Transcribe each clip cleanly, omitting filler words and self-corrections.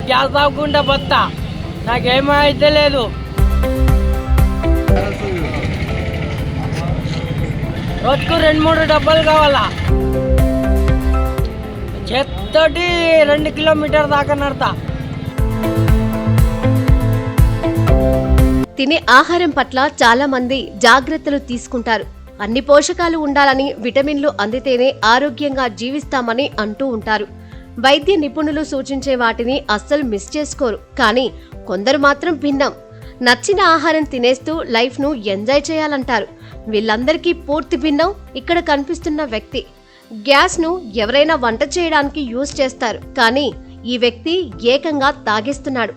Gas తాగకుండా బతా, నాకేమీ అయితే లేదు. రోజుకు 2-3 డబ్బాలు కావాలా. చేత్తోటి 2 కిలోమీటర్ దాకా నడతా. తినే ఆహారం పట్ల చాలా మంది జాగ్రత్తలు తీసుకుంటారు. అన్ని పోషకాలు ఉండాలని, విటమిన్లు అందితేనే ఆరోగ్యంగా జీవిస్తామని అంటూ ఉంటారు. వైద్య నిపుణులు సూచించే వాటిని అస్సలు మిస్ చేసుకోరు. కానీ కొందరు మాత్రం భిన్నం. నచ్చిన ఆహారం తినేస్తూ లైఫ్ను ఎంజాయ్ చేయాలంటారు. వీళ్ళందరికీ పూర్తి భిన్నం ఇక్కడ కనిపిస్తున్న వ్యక్తి. గ్యాస్ను ఎవరైనా వంట చేయడానికి యూజ్ చేస్తారు, కానీ ఈ వ్యక్తి ఏకంగా తాగేస్తున్నాడు.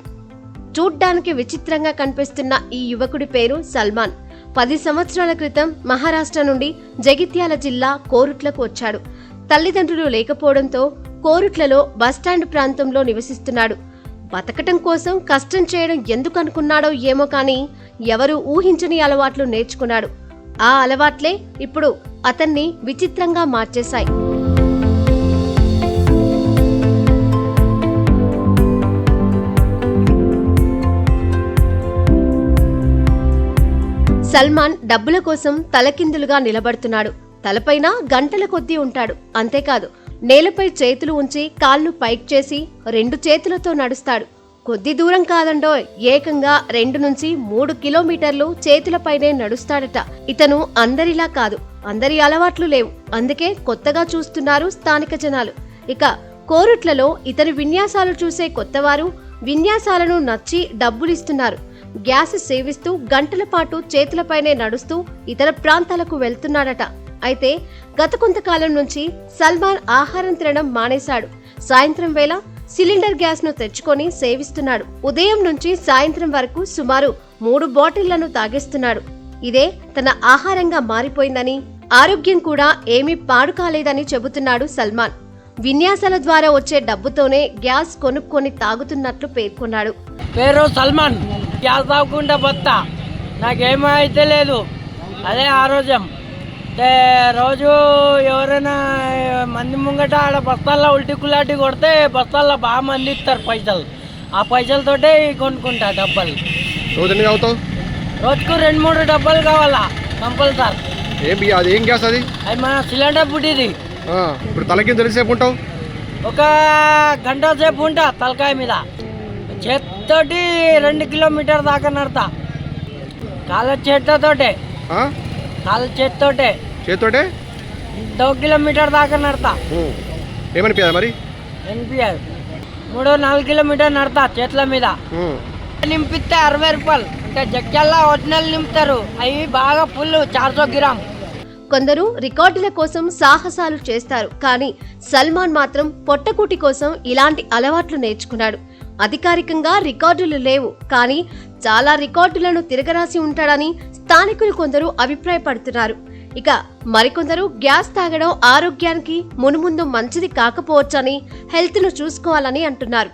చూడ్డానికి విచిత్రంగా కనిపిస్తున్న ఈ యువకుడి పేరు సల్మాన్. 10 సంవత్సరాల క్రితం మహారాష్ట్ర నుండి జగిత్యాల జిల్లా కోరుట్లకు వచ్చాడు. తల్లిదండ్రులు లేకపోవడంతో కోరుట్లలో బస్టాండ్ ప్రాంతంలో నివసిస్తున్నాడు. బతకటం కోసం కష్టం చేయడం ఎందుకు అనుకున్నాడో ఏమో కానీ ఎవరూ ఊహించని అలవాట్లు నేర్చుకున్నాడు. ఆ అలవాట్లే ఇప్పుడు అతన్ని విచిత్రంగా మార్చేశాయి. సల్మాన్ డబ్బుల కోసం తలకిందులుగా నిలబడుతున్నాడు. తలపైన గంటల కొద్దీ ఉంటాడు. అంతేకాదు, నేలపై చేతులు ఉంచి కాళ్ళు పైకి చేసి 2 చేతులతో నడుస్తాడు. కొద్ది దూరం కాదండో, ఏకంగా 2 నుంచి 3 కిలోమీటర్లు చేతులపైనే నడుస్తాడట. ఇతను అందరిలా కాదు, అందరి అలవాట్లు లేవు. అందుకే కొత్తగా చూస్తున్నారు స్థానిక జనాలు. ఇక కోరుట్లలో ఇతని విన్యాసాలు చూసే కొత్తవారు విన్యాసాలను నచ్చి డబ్బులిస్తున్నారు. గ్యాస్ సేవిస్తూ గంటల పాటు చేతులపైనే నడుస్తూ ఇతర ప్రాంతాలకు వెళ్తున్నాడట. అయితే గత కొంతకాలం నుంచి సల్మాన్ ఆహారం తినడం మానేశాడు. సాయంత్రం వేళ సిలిండర్ గ్యాస్ ను తెచ్చుకొని సేవిస్తున్నాడు. ఉదయం నుంచి సాయంత్రం వరకు సుమారు 3 బాటిళ్లను తాగేస్తున్నాడు. ఇదే తన ఆహారంగా మారిపోయిందని, ఆరోగ్యం కూడా ఏమీ పాడు కాలేదని చెబుతున్నాడు సల్మాన్. విన్యాసాల ద్వారా వచ్చే డబ్బుతోనే గ్యాస్ కొనుక్కొని తాగుతున్నట్లు పేర్కొన్నాడు. పేరు సల్మాన్. గ్యాస్ తాగకుండా బతా, నాకేమీ అయితే లేదు. అదే ఆరోగ్యం. రోజు ఎవరైనా మంది ముంగట ఆడ బస్తాల్లో ఉల్టి కులాటి కొడితే బస్తాల్లో బాగా మంది ఇస్తారు పైసలు. ఆ పైసలతోటే కొనుక్కుంటా డబ్బాలు. రోజుకు 2-3 డబ్బాలు కావాలా కంపల్సరీ. ఏం గ్యాస్ అది? అది మన సిలిండర్ బుడ్డిది. ఇప్పుడు తలకి ఎంతసేపు ఉంటావు? 1 గంట సేపు ఉంటా తలకాయ మీద. చేత్తోటి 2 కిలోమీటర్ దాకా నడతా. కాళ్ళ చేత్తోటే చేత్తోటే 2 కిలోమీటర్ దాకా నడతా. ఏమనిపించదా మరి? అనిపించదు. 3-4 కిలోమీటర్ నడతా చేతుల మీద. నింపిస్తే 60 రూపాయలు. అంటే జగ్గల్లా ఒరిజినల్ నింపుతారు, అవి బాగా ఫుల్ 400 గ్రామ్. కొందరు రికార్డుల కోసం సాహసాలు చేస్తారు, కానీ సల్మాన్ మాత్రం పొట్టకూటి కోసం ఇలాంటి అలవాట్లు నేర్చుకున్నాడు. అధికారికంగా రికార్డులు లేవు, కానీ చాలా రికార్డులను తిరగరాసి ఉంటాడని స్థానికులు కొందరు అభిప్రాయపడుతున్నారు. ఇక మరికొందరు గ్యాస్ తాగడం ఆరోగ్యానికి మునుముందు మంచిది కాకపోవచ్చని, హెల్త్ను చూసుకోవాలని అంటున్నారు.